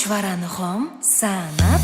Chuchvarani xom sanabsan.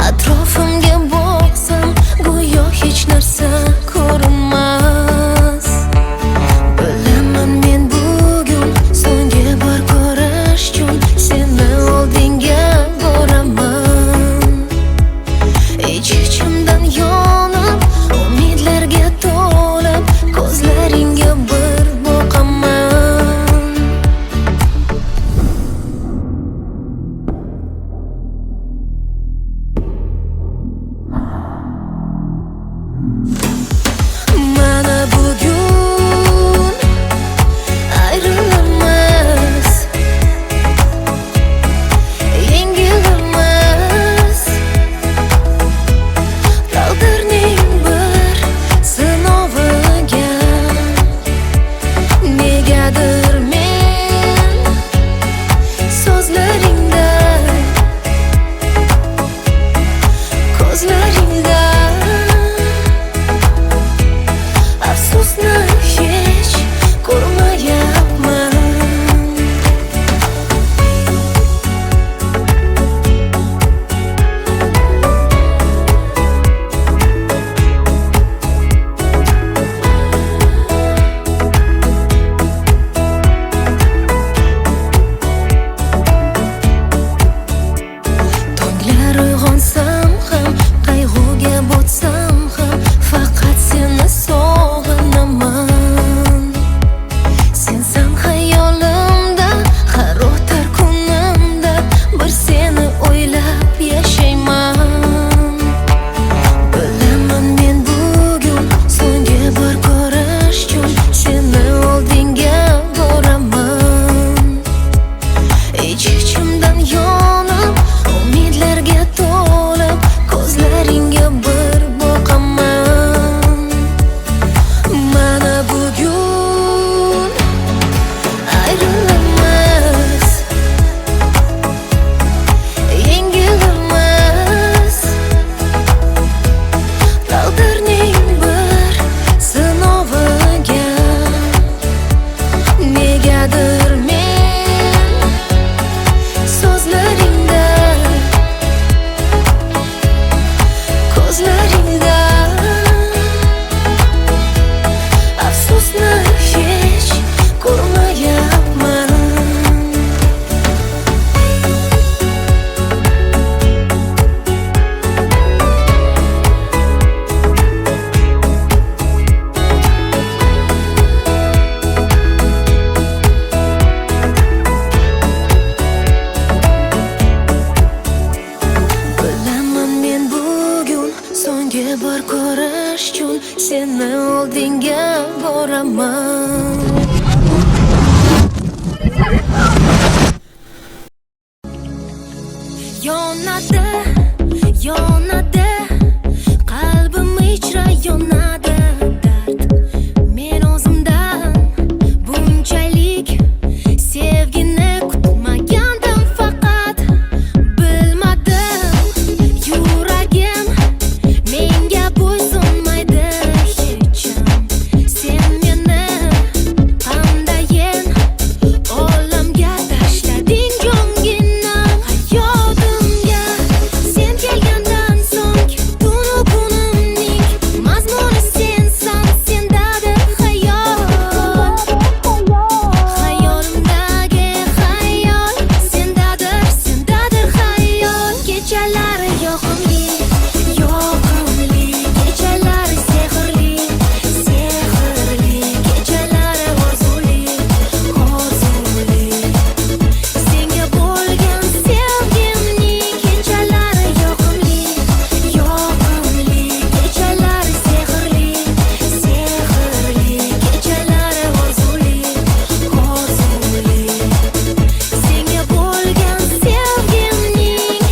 Atrofimga boqsam go'yo hech narsa ko'rinmas. Bilaman men bugun so'nggi bor ko'rish uchun seni oldinga boraman. Ich-ichimdan yonib, umidlarga to'lib, ko'zlaringga bir boqaman. Mana bugun ayrilamiz, yengilamiz. Taqdirning bir sinoviga negadir men so'zlaringda, ko'zlaringda afsusni hech ko'rmayapman. Tonglar uyg'onsam ham, qayg'uga botsam ham, faqat seni sog'inaman. Sensan xayolimda, har o'tar kunimda bir seni o'ylab yashayman. Bilaman men bugun so'nggi bor ko'rish uchun seni oldinga boraman. Ich-ichimdan yonib, umidlarga to'lib, ko'zlaringga bir boqaman. Mana bugun ayrilamiz, yengilamiz. Taqdirning bir sinoviga negadir men so'zlaringda, ko'zlaringda afsusni hech ko'rmayapman. Bilaman men bugun so'nggi bor ko'rish uchun seni oldinga boraman. Yonadi, yonadi, qalbim ichra yonadi dard. Men o'zimdan bunchalik sevgini kutmagandim, faqat bilmadim. Yuragim menga bo'ysunmaydi hecham. Sen meni qandayin olamga tashlading jonginam. Hayotimga sen kelgandan so'ng tunu kunimning mazmuni sensan, sendadir xayol. Hayolimdagi xayol sendadir, sendadir xayol. Kechalari yoqimli, yoqimli, kechalari sehrli, sehrli, kechalari orzuli, orzuli. Senga bo'lgan sevgimning kechalari yoqimli, yoqimli, kechalari sehrli, sehrli, kechalari orzuli, orzuli. Senga bo'lgan sevgimning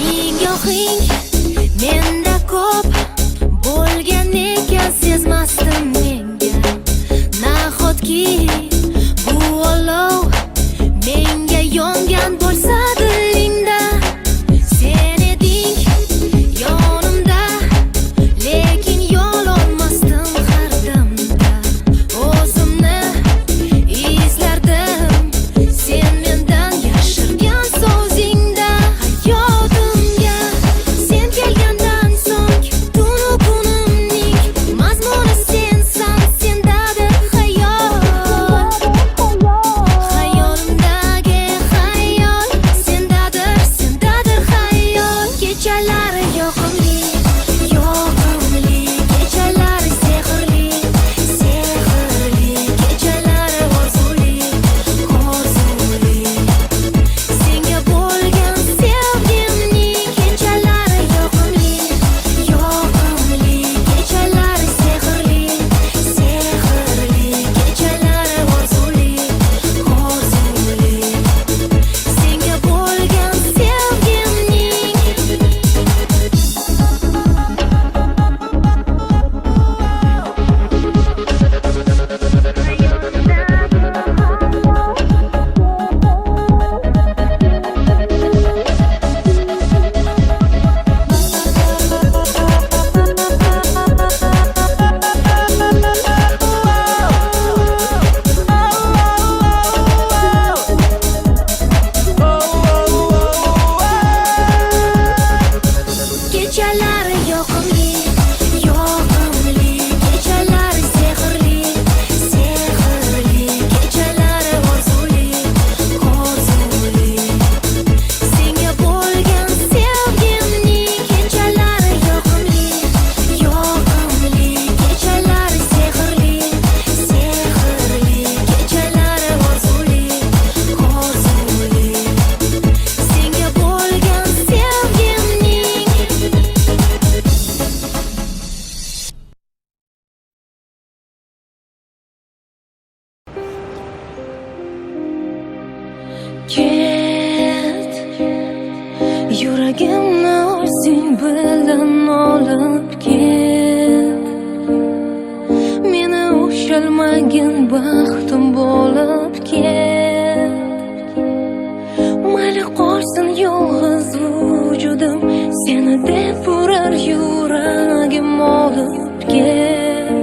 nigohing menda ko'p bo'lgan ekan, sezmasdim menga. Nahotki bu olov menga yongan bo'lsa dilingda, Yuragimni o'zing bilan olib kel. Meni ushalmagin baxtim bo'lib kel. Mayli qolsin yolg'iz vujudim, seni deb urar yuragim olib kel.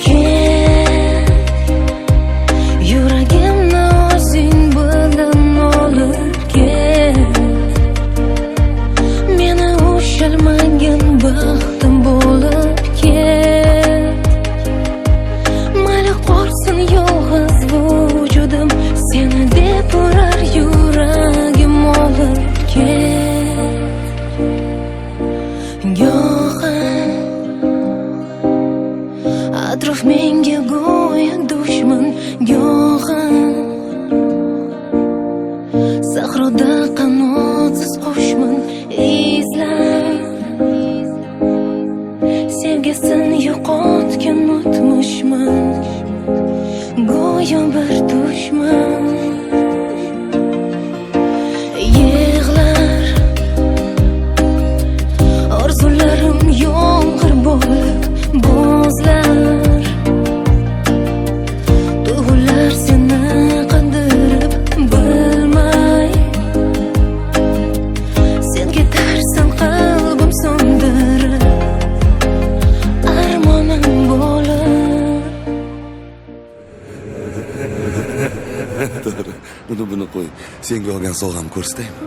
Kel, yuragimni o'zing bilan olib kel. Meni ushalmagin baxtim bo'lib kel. Mayli qolsin yolg'iz vujudim, seni deb urar yuragim olib kel. Go'yo atrof menga go'yo dushman, go'yo sahroda qanotsiz qushman. Izlab sevgisini yo'qotgan o'tmishman, go'yo bir dushman. Yig'lar orzularim yomg'ir bo'lib bo'zlar. Tuyg'ular seni qandirib bilmay, sen ketarsan qalbim so'ndirib, armonim bo'lib. To'g'ri, buni qo'y. Senga olgan sovg'amni ko'rsataymi?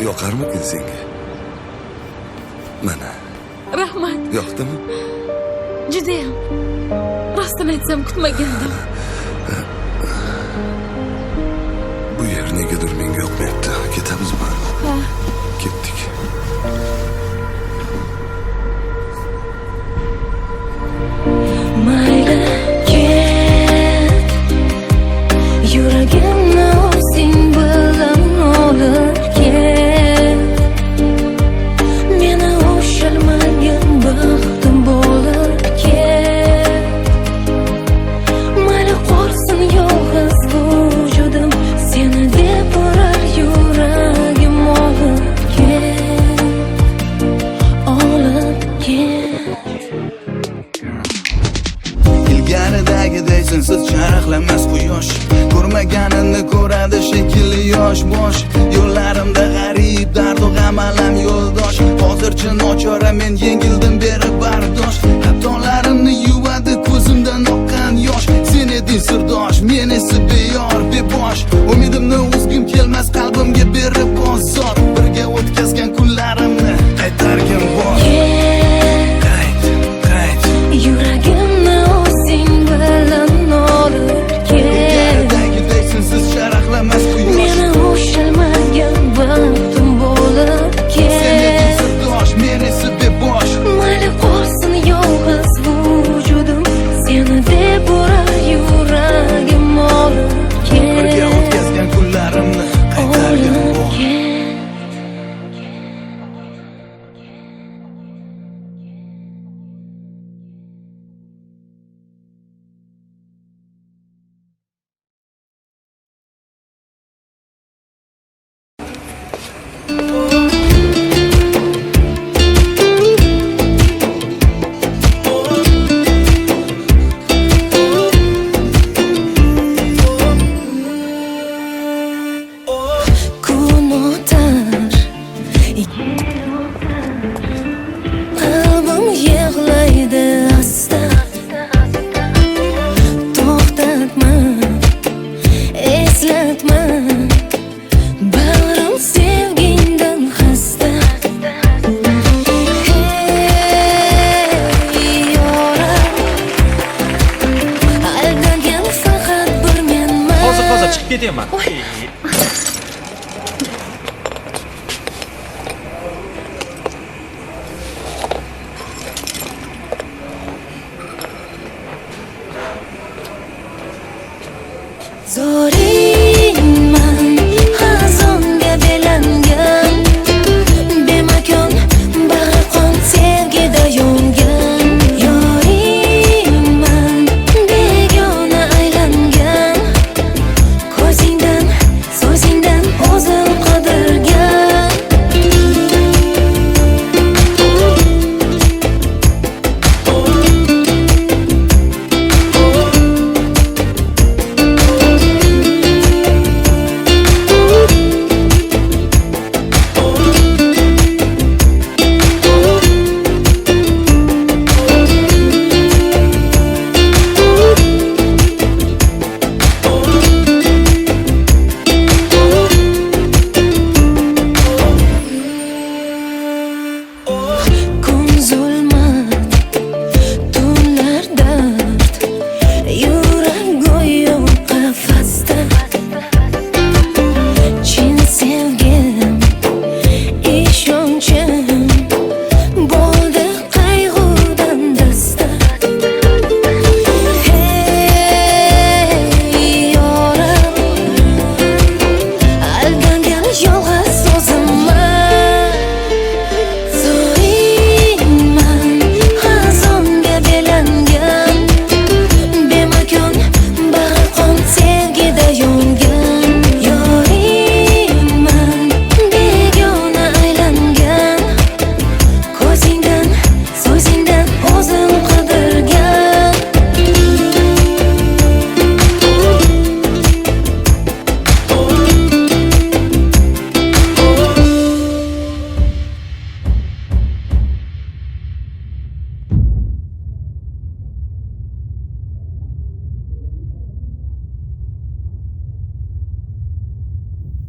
Yoqarmikin senga? Mana. Rahmat. Yoqdimi? Judayam. Rostini aytsam kutmagandim. Bu yer negadir menga yoqmayapti. Ketamizmi? Ha. Ketdik. Mayli ket, yuragimni o'zing bilan olib kel. Meni ushalmagin baxtim bo'lib kel. Mayli qolsin yolg'iz vujudim, seni deb urar yuragim olib kel. Olib kel. Ilgaridagiday sensiz charaqlamas quyosh, ko'rmaganini ko'radi shekilli yosh bosh. Yo'llarimda g'arib dardu g'am alam yo'ldosh. Hozircha nochora men yengildim berib bardosh. Xatolarimni yuvadi ko'zimdan oqqan yosh. Sen eding sirdosh, men esa beyor bebosh. Umidimni uzgim kelmas qalbimga berib bozor. Birga o'tkazgan kunlarimni qaytargin bor. Qayt. Yuragimni o'zing bilan olib kel. Ilgaridagiday sensiz charaqlamas quyosh. Meni ushalmagan baxtim bo'lib Sen eding kel. sirdosh, men esa bebosh. Mayli qolsin yolg'iz vujudim, seni deb urar yuragim olib Birga kel. o'tkazgan kunlarimni qaytargin Olib bor. kel. Kun o'tar, qalbim yig'laydi asta. To'xtatma, eslatma, bag'rim sevgingdan xasta. Hey, yoram, aldangan faqat bir menman. Hozir chiqib ketaman.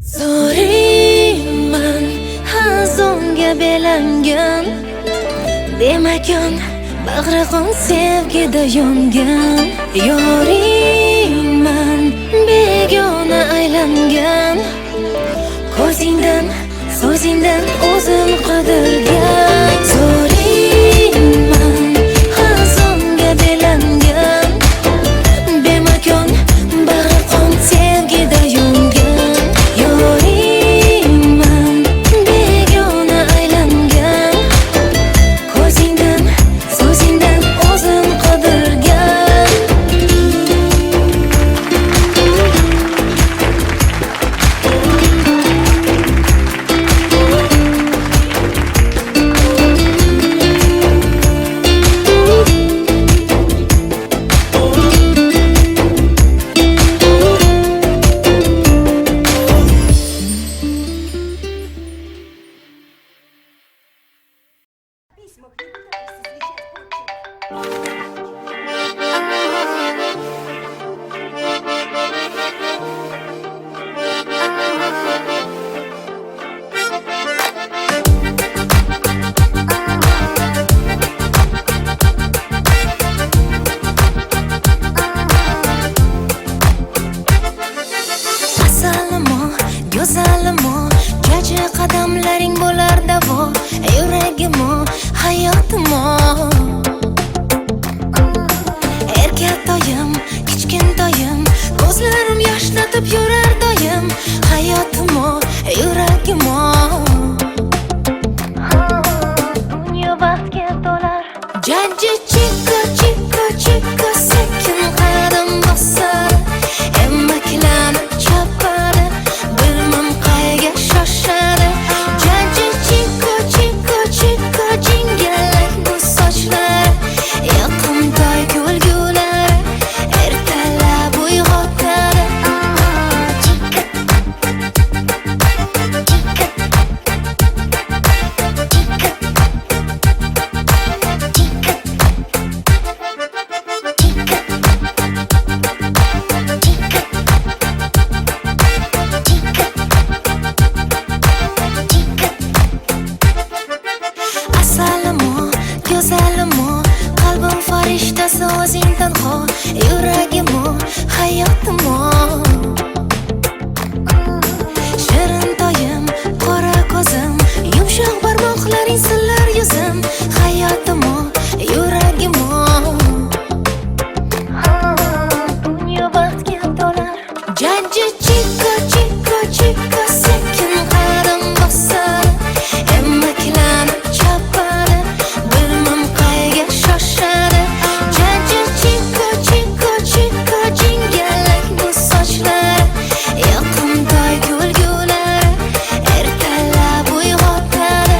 Zo'riyman hazonga belangan Demakan bag'ri qon sevgida yongan Yoringman begona aylangan Ko'zingdan so'zingdan o'zim qidirgan Zo'riyman hazonga belangan Bemakon bag'ri qon sevgida yongan Yoringman begona aylangan Ko'zingdan so'zingdan o'zim qidirgan Asalimo, go'zalimo, jaji qadamlaring bo'lar davo Yuragimo, hayotimo Erkatoyim, kichkintoyim Ko'zlarim yoshlatib yurar doim Hayotimo, yuragimo Dunyo baxtga to'lar Jajji chiko, chiko, chiko Sekin qadam bosar Emmaklanib chopadi Bilmam qayga shoshadi Jajji chiko, chiko, chiko Jingalak bu sochlari Yoqimtoy kulgulari Ertalab uyg'otadi Asalimo, go'zalimo Qalbim farishtasi o'zing tanho Yuragimo, hayotimo Shirin toyim, qora ko'zim Yumshoq barmoqlaring sillar yuzim Hayotimo, yuragimo Dunyo baxtga to'lar Jajji chiko, chiko, chiko Sekin qadam bosar Emmaklanib chopadi Bilmam qayga shoshadi Jajji chiko, chiko, chiko Jingalak bu sochlari Yoqimtoy kulgulari Ertalab uyg'otadi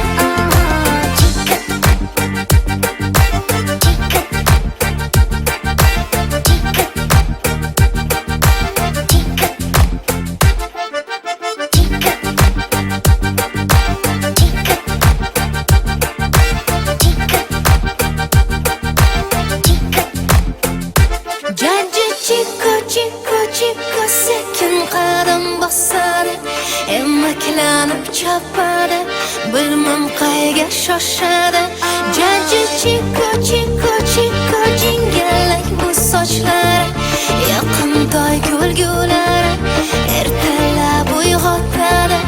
Jajji chiko, chiko, chiko Sekin qadam bosadi Emmaklanib chopadi Bilmam qayga shoshadi Jajji chiko, chiko, chiko Jingalak bu sochlari Yoqimtoy kulgulari Ertalab uyg'otadi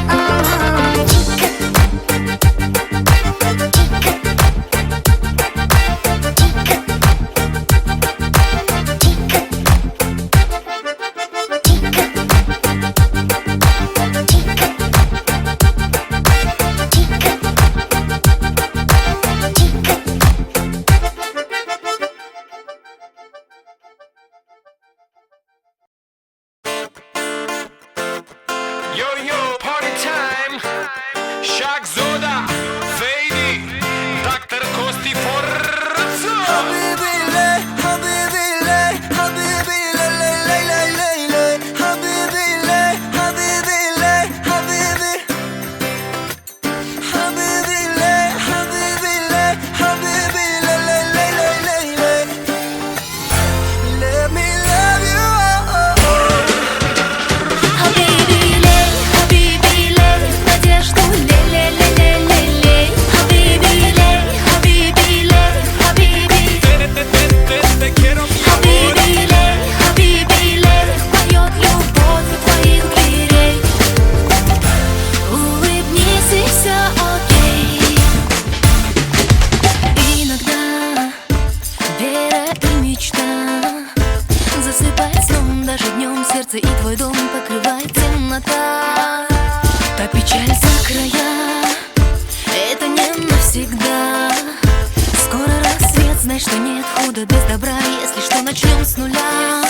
Откуда без добра, если что, начнем с нуля.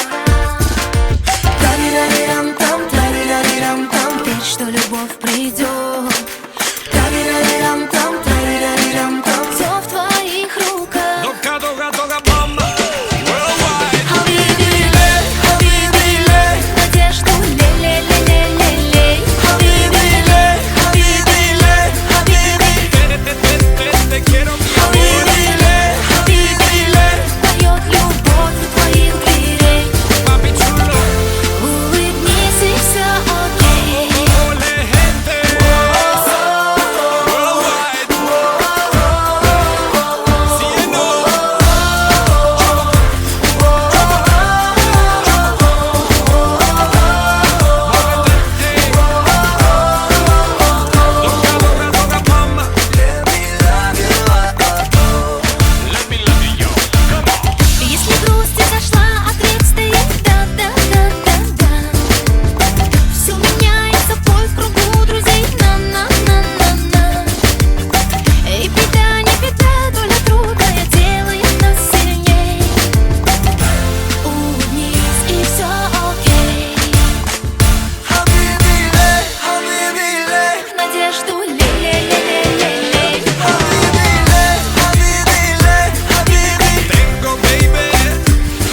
Тарирарирам-там, тарирарирам-там, верь, что любовь придет. Тарирарирам-там, тарирарирам-там, все в твоих руках. Дога, дога, дога, мама. Worldwide. Хабиби-ле, хабиби-ле, надежду ле-ле-ле-ле-ле-ле. Хабиби-ле, хабиби-ле, хабиби. Te quiero, mi amor. Хабиби-ле, хабиби-ле, поет любовь у твоих дверей. Papi chulo. Улыбнись и все окей. Ole, gente. Worldwide. Cielo. Doga, doga, doga, mama. Let me love you. Come on. Если грусть изошла, ответ стоит да-да-да-да-да. Все меняется, бой в кругу друзей, на-на-на-на-на. И беда, не беда, доля трудная делает нас сильней. Улыбнись и все окей. Хабиби-ле, хабиби-ле, Надежду ле-ле-ле-ле-ле-ле. хабиби-ле, хабиби-ле, хабиби. Tengo, baby.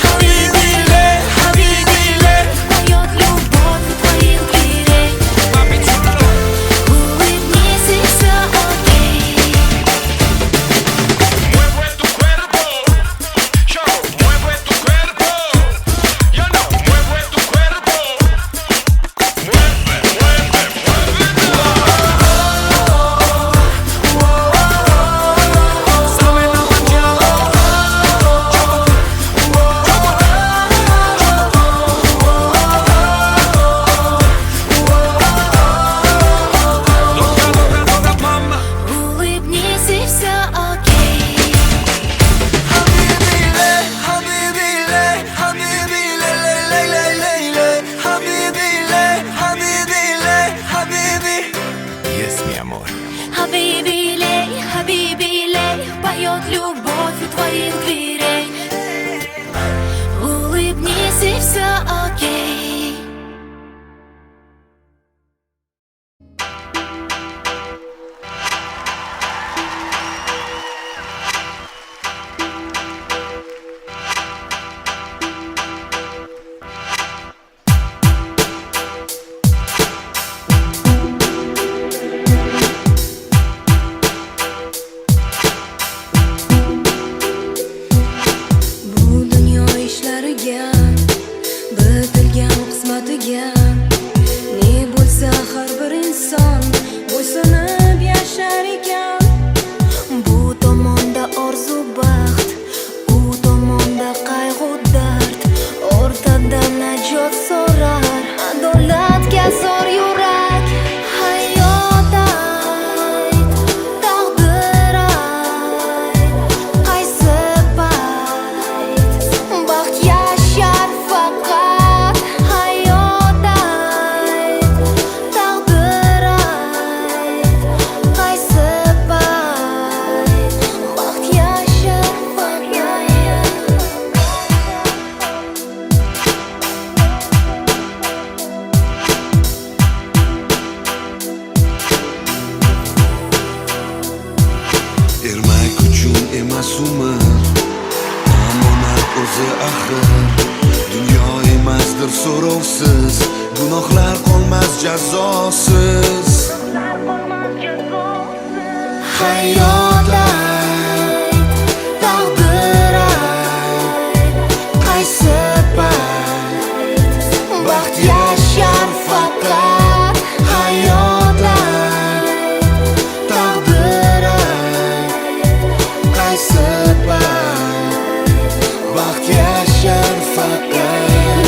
Хабиби-ле, хабиби-ле, поет любовь у твоих дверей. Papi chulo. Улыбнись и все окей. Mueve tu cuerpo, yo, mueve tu cuerpo, yo no, mueve tu cuerpo, mueve, mueve, muévelo. Sabe la mañana, doga, doga, doga, mama. Улыбнись и все окей. Хабиби-ле, хабиби-ле, хабиби-ле, ле-ле-ле-ле-ле. Хабиби-ле, хабиби-ле, хабиби. Yes, mi amor. Хабиби-лей, хабиби-лей, поет любовь у твоих дверей. Улыбнись и все окей. Bu dunyo ishlariga, bitilgan qismatiga ne bo'lsa har bir inson bo'ysunib yashar ekan. Bu tomonda orzu baxt, u tomonda qayg'u dard, o'rtada najot so'rar adolatga zor yurak. Hayot ayt, taqdir ayt, qaysi payt baxt yashar faqat. Hayot ayt, taqdir ayt, qaysi payt baxt yashar faqat. Ermak uchun emas umr, omonat o'zi axir. Dunyo emasdir so'rovsiz, gunohlar qolmas jazosiz. Hayot ayt, taqdir ayt, qaysi payt baxt yashar faqat. Hayot ayt, taqdir ayt, qaysi payt baxt yashar faqat.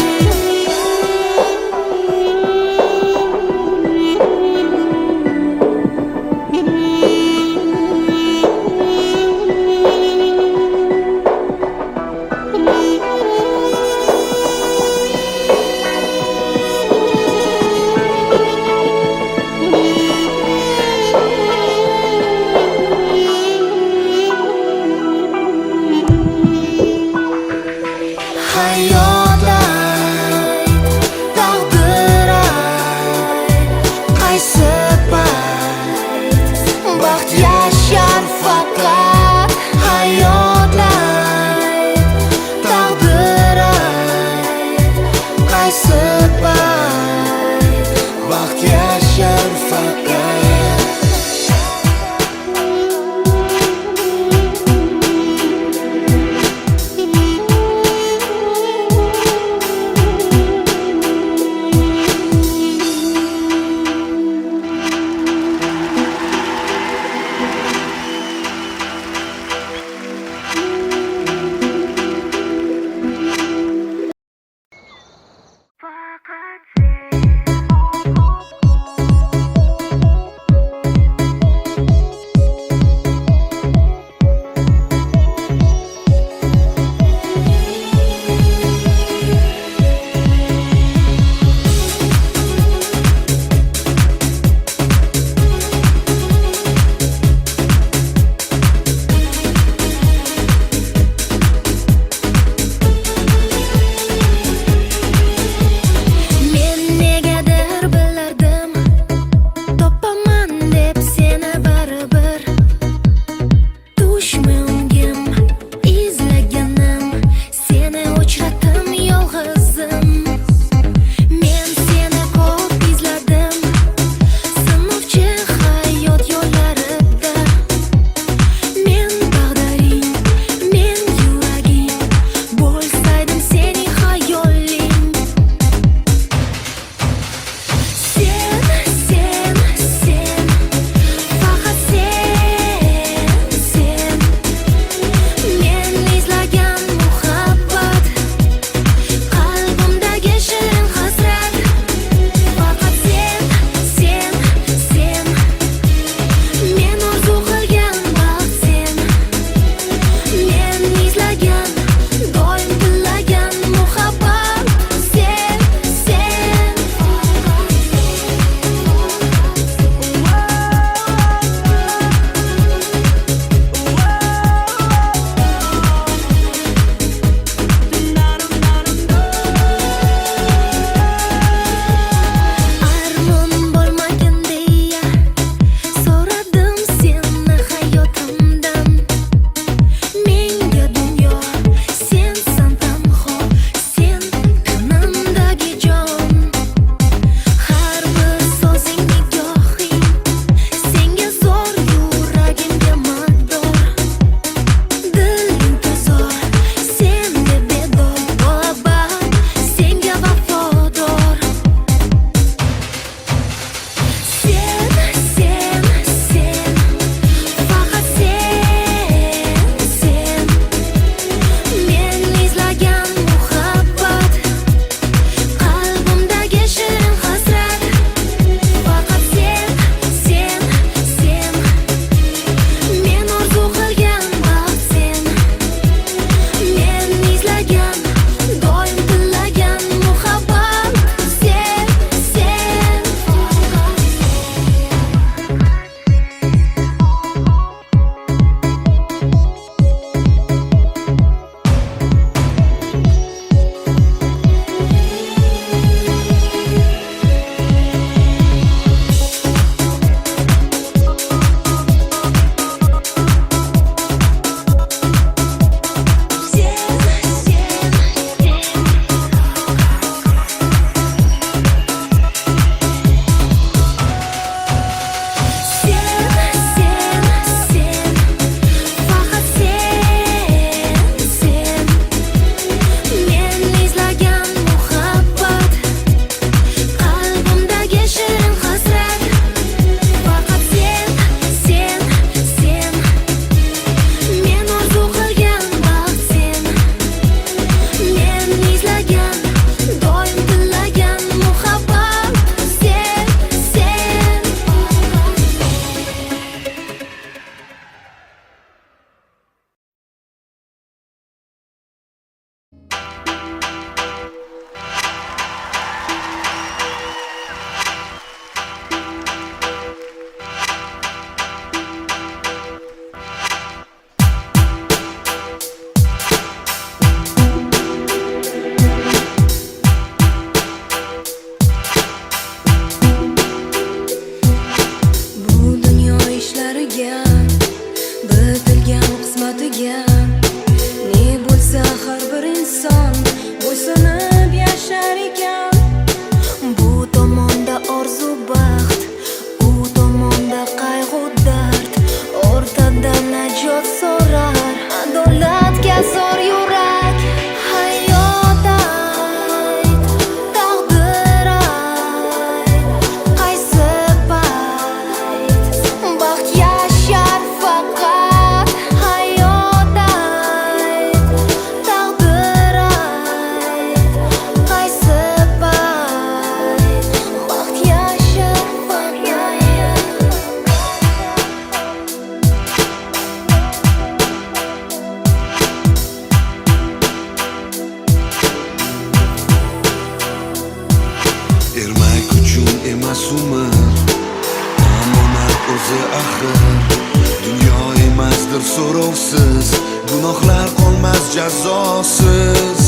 so'rovsiz, gunohlar qolmas jazosiz.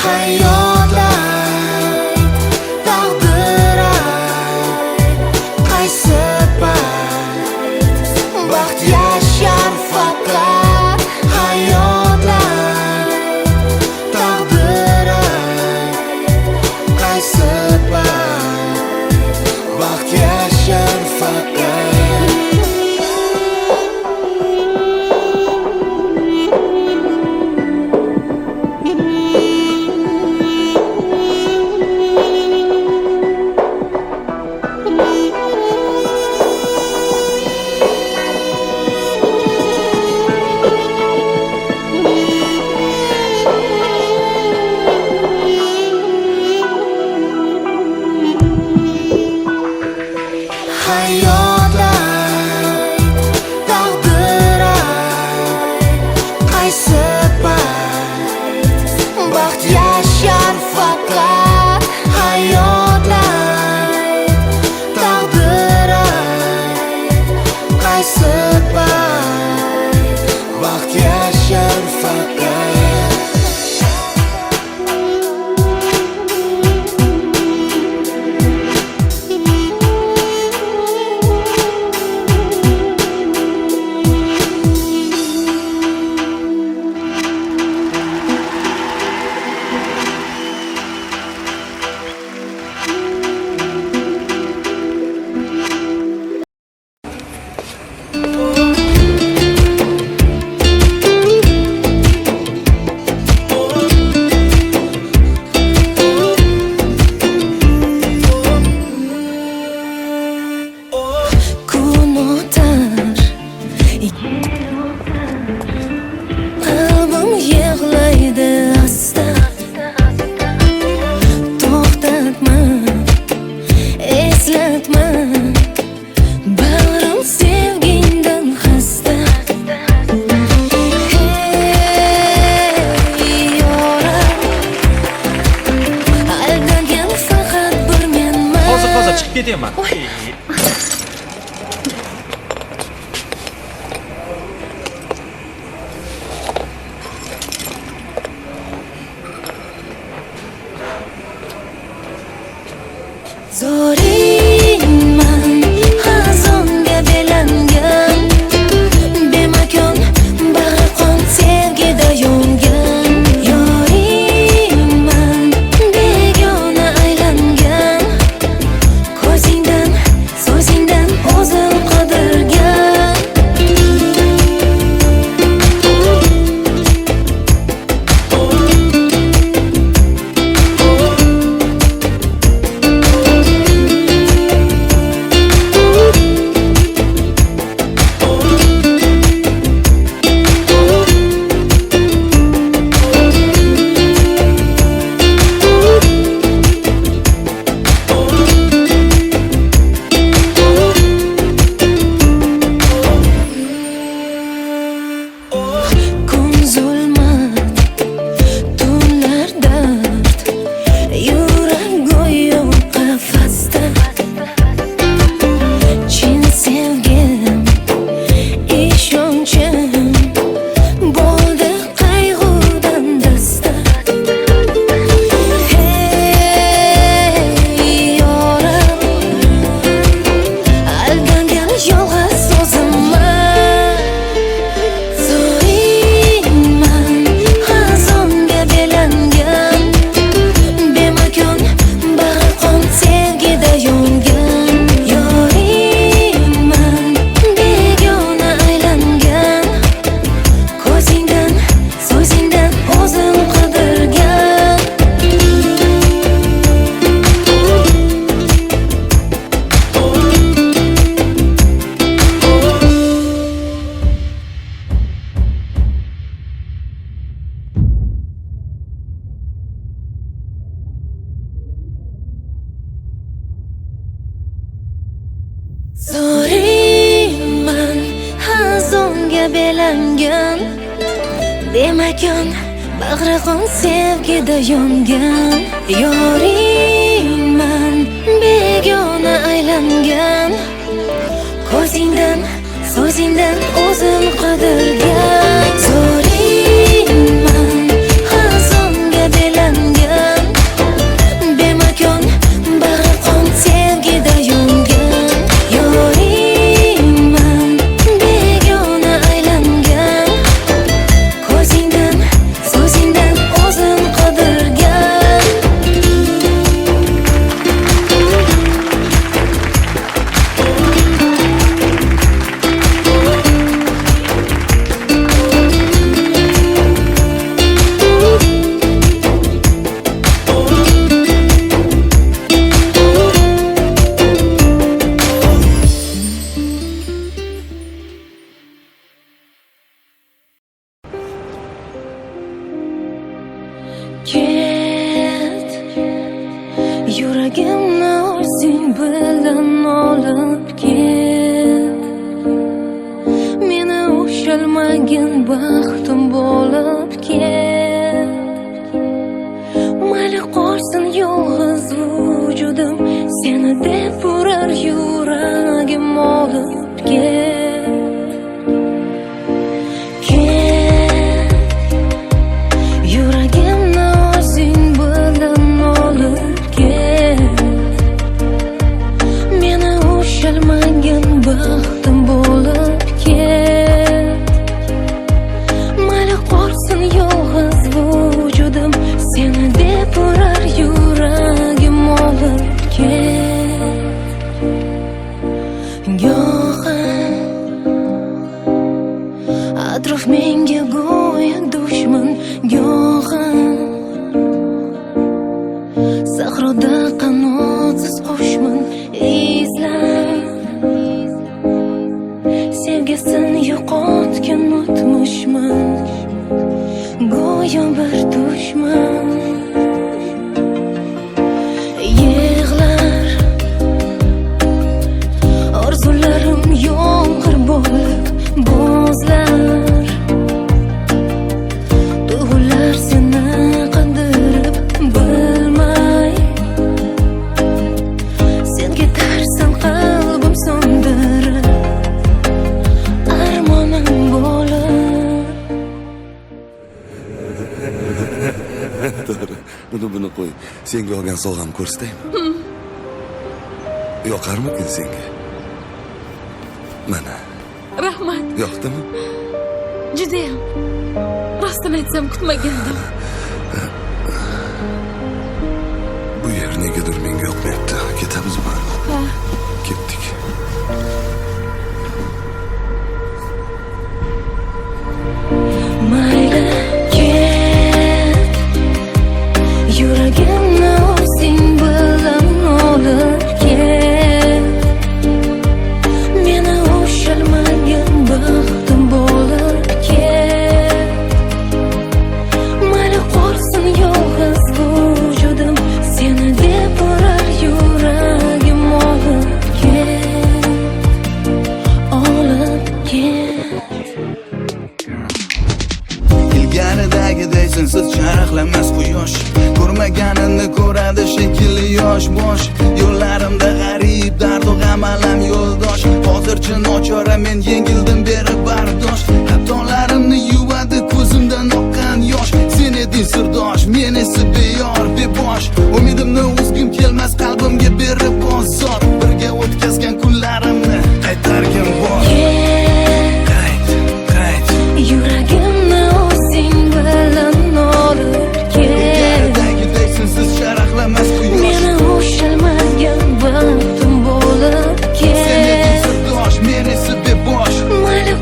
Hayot ayt, taqdir ayt, qaysi payt baxt yashar faqat. Hayot ayt, taqdir ayt, qaysi payt baxt yashar faqat. Hayot ayt, taqdir ayt, qaysi payt baxt yashar faqat. Hayot ayt, taqdir ayt, qaysi payt baxt yashar faqat. Kun o'tar, qalbim yig'laydi asta. To'xtatma, eslatma, bag'rim sevgingdan xasta. Hey yoram, aldangan faqat bir menman. Hozir chiqib ketaman. Zoringman, xazonga belangan, bemakon bag'ri qon sevgida yongan. Yoringman, begona aylangan, ko'zingdan, so'zingdan o'zim qidirgan. Kun zulmat, tunlar dard, yurak go'yo qafasda. Chin sevgim, ishonchim bo'ldi qayg'udan dasta. Hey yoram, aldangan yolg'iz o'zimman. Zoringman, xazonga belangan, bemakon bag'ri qon sevgida yongan. Yoringman, begona aylangan, ko'zingdan, so'zingdan o'zim qidirgan. Zoringman, xazonga belangan, bemakon bag'ri qon sevgida yongan. Yoringman, begona aylangan, ko'zingdan, so'zingdan o'zingdan o'zin qidirgan zo'ringman hazonga belangan bemakon bag'ri qon sevgida yongan yoringman begona aylangan ko'zingdan so'zingdan o'zin qidirgan Ket yuragimni o'zing bilan olib ket meni ushalmagin baxtim bo'lib ket mayli qolsin yolg'iz vujudim seni deb urar yuragim olib ket yuragimni o'zing bilan olib ket meni ushalmagin baxtim bo'lib ket mayli qolsin yolg'iz vujudim seni deb urar yuragim olib ket go'yo atrof menga go'yo dushman go'yo sahroda qanotsiz qushman izlab sevgisin yo'qotgan o'tmishman go'yo bir dushman yig'lar orzularim yomg'ir bo'lib bo'zlar tuyg'ular seni qandirib bilmay sen ketarsan qalbim so'ndirib armonim bo'lib to'g'ri buni qo'y senga olgan sovg'am ko'rsataymi yoqarmikin senga mana Rahmat. yoqdimi Judayam. Rostini aytsam kutmagandim. bu yer negadir menga yoqmayapti ketamizmi Ha, ketdik mayli ket yuragimni o'zing bilan olib ket meni ushalmagin baxtim bo'lib ket mayli qolsin yolg'iz vujudim seni deb urar yuragim olib ket ilgaridagiday sensiz charaqlamas quyosh ko'rmaganini ko'radi shekilli yosh bosh yo'llarimda g'arib dardu g'am alam yo'ldosh hozircha nochora men yengildim beri bardosh xatolarimni yuvadi ko'zimdan oqqan yosh sen eding sirdosh men esa beyor bebosh umidimni uzgim kelmas qalbimga berib bozor birga o'tkazgan kunlarimni qaytargin bor qayt yuragimni o'zing bilan olib ket ilgaridagiday sensiz charaqlamas quyosh meni ushalmagan baxtim bo'lib sen eding ket sirdosh men esa bebosh mayli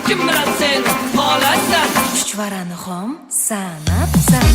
kim bilan sen xohlasan Chuchvarani xom sanabsan